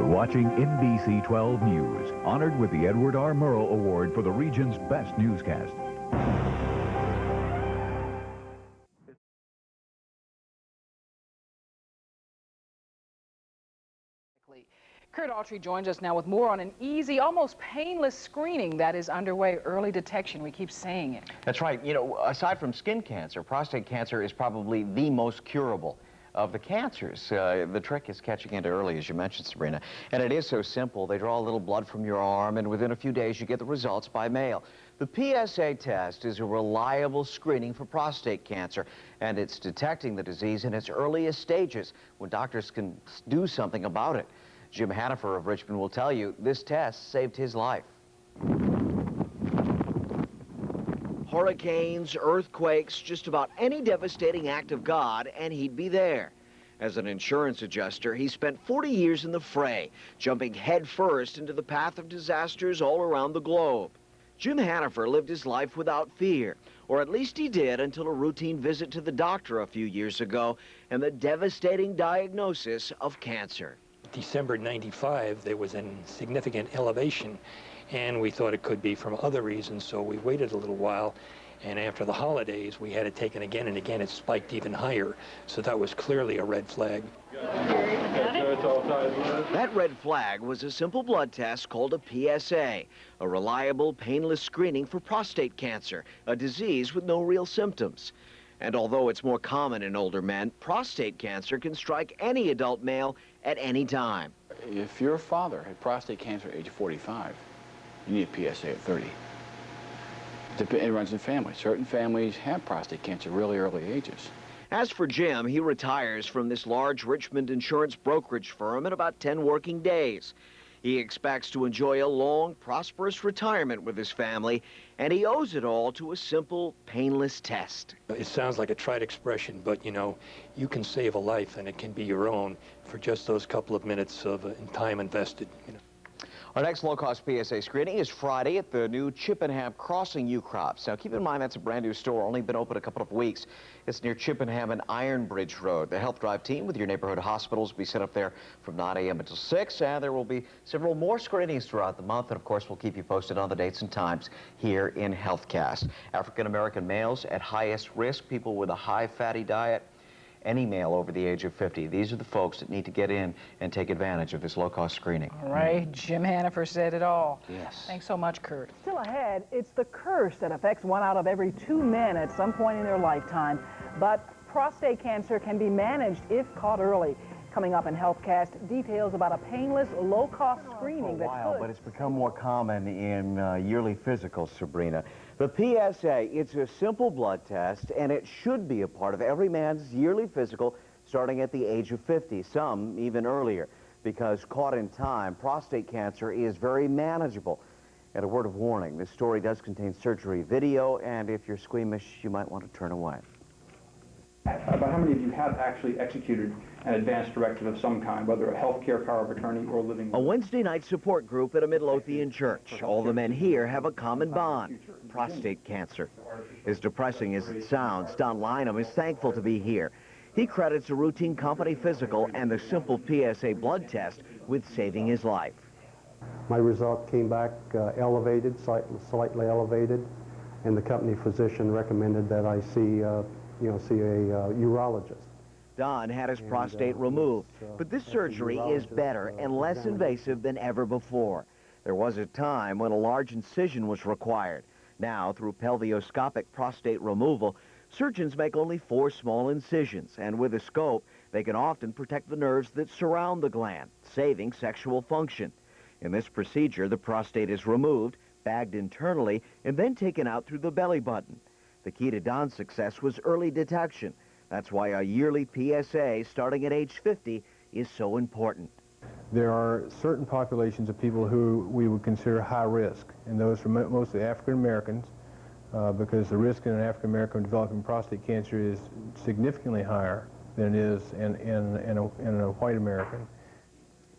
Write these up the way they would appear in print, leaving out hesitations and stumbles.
You're watching NBC 12 News, honored with the Edward R. Murrow Award for the region's best newscast. Kurt Autry joins us now with more on an easy, almost painless screening that is underway. Early detection, we keep saying it. That's right. You know, aside from skin cancer, prostate cancer is probably the most curable of the cancers. The trick is catching it early, as you mentioned, Sabrina. And it is so simple. They draw a little blood from your arm, and within a few days, you get the results by mail. The PSA test is a reliable screening for prostate cancer, and it's detecting the disease in its earliest stages when doctors can do something about it. Jim HANNIFER of Richmond will tell you this test saved his life. Hurricanes, earthquakes, just about any devastating act of God, and he'd be there. As an insurance adjuster, he spent 40 years in the fray, jumping headfirst into the path of disasters all around the globe. Jim HANNIFER lived his life without fear, or at least he did until a routine visit to the doctor a few years ago and the devastating diagnosis of cancer. December '95, there was a significant elevation, and we thought it could be from other reasons, so we waited a little while, and after the holidays, we had it taken again, and again it spiked even higher, so that was clearly a red flag. That red flag was a simple blood test called a PSA, a reliable, painless screening for prostate cancer, a disease with no real symptoms. And although it's more common in older men, prostate cancer can strike any adult male at any time. If your father had prostate cancer at age 45, you need a PSA at 30. It runs in families. Certain families have prostate cancer really early ages. As for Jim, he retires from this large Richmond insurance brokerage firm in about 10 working days. He expects to enjoy a long, prosperous retirement with his family, and he owes it all to a simple, painless test. It sounds like a trite expression, but you know, you can save a life, and it can be your own for just those couple of minutes of time invested. You know. Our next low-cost PSA screening is Friday at the new Chippenham Crossing U-Crops. Now, keep in mind that's a brand-new store, only been open a couple of weeks. It's near Chippenham and Iron Bridge Road. The Health Drive team with your neighborhood hospitals will be set up there from 9 a.m. until 6, and there will be several more screenings throughout the month, and of course, we'll keep you posted on the dates and times here in HealthCast. African-American males at highest risk, people with a high fatty diet, any male over the age of 50. These are the folks that need to get in and take advantage of this low-cost screening. All right, Jim HANNIFER said it all. Yes. Thanks so much, Kurt. Still ahead, it's the curse that affects 1 out of every 2 men at some point in their lifetime. But prostate cancer can be managed if caught early. Coming up in HealthCast, details about a painless, low-cost screening that could... But it's become more common in yearly physicals, Sabrina. The PSA, it's a simple blood test, and it should be a part of every man's yearly physical starting at the age of 50, some even earlier, because caught in time, prostate cancer is very manageable. And a word of warning, this story does contain surgery video, and if you're squeamish, you might want to turn away. About how many of you have actually executed an advance directive of some kind, whether a health care power of attorney or living... A Wednesday night support group at a Midlothian church. All the men here have a common bond, prostate cancer. As depressing as it sounds, Don LYNUM is thankful to be here. He credits a routine company physical and the simple PSA blood test with saving his life. My result came back elevated, slightly elevated, and the company physician recommended that I see a urologist. Don had his prostate removed, but this surgery is better and less invasive than ever before. There was a time when a large incision was required. Now, through pelvioscopic prostate removal, surgeons make only 4 small incisions, and with a scope, they can often protect the nerves that surround the gland, saving sexual function. In this procedure, the prostate is removed, bagged internally, and then taken out through the belly button. The key to Don's success was early detection. That's why a yearly PSA starting at age 50 is so important. There are certain populations of people who we would consider high risk, and those are mostly African Americans, because the risk in an African American developing prostate cancer is significantly higher than it is in a white American.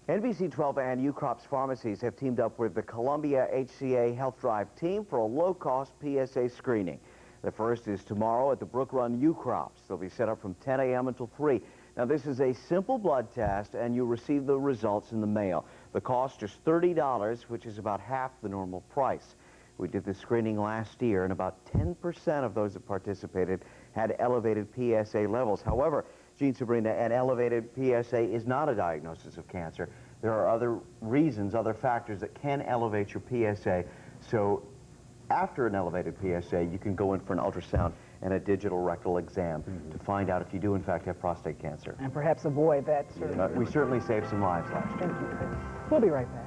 NBC 12 and U-Crops pharmacies have teamed up with the Columbia HCA Health Drive team for a low-cost PSA screening. The first is tomorrow at the Brook Run U-Crops. They'll be set up from 10 a.m. until 3. Now, this is a simple blood test, and you receive the results in the mail. The cost is $30, which is about half the normal price. We did the screening last year, and about 10% of those that participated had elevated PSA levels. However, Jean Sabrina, an elevated PSA is not a diagnosis of cancer. There are other reasons, other factors that can elevate your PSA. So after an elevated PSA, you can go in for an ultrasound and a digital rectal exam to find out if you do, in fact, have prostate cancer. And perhaps avoid that surgery. We certainly saved some lives last year. Thank you, Chris. We'll be right back.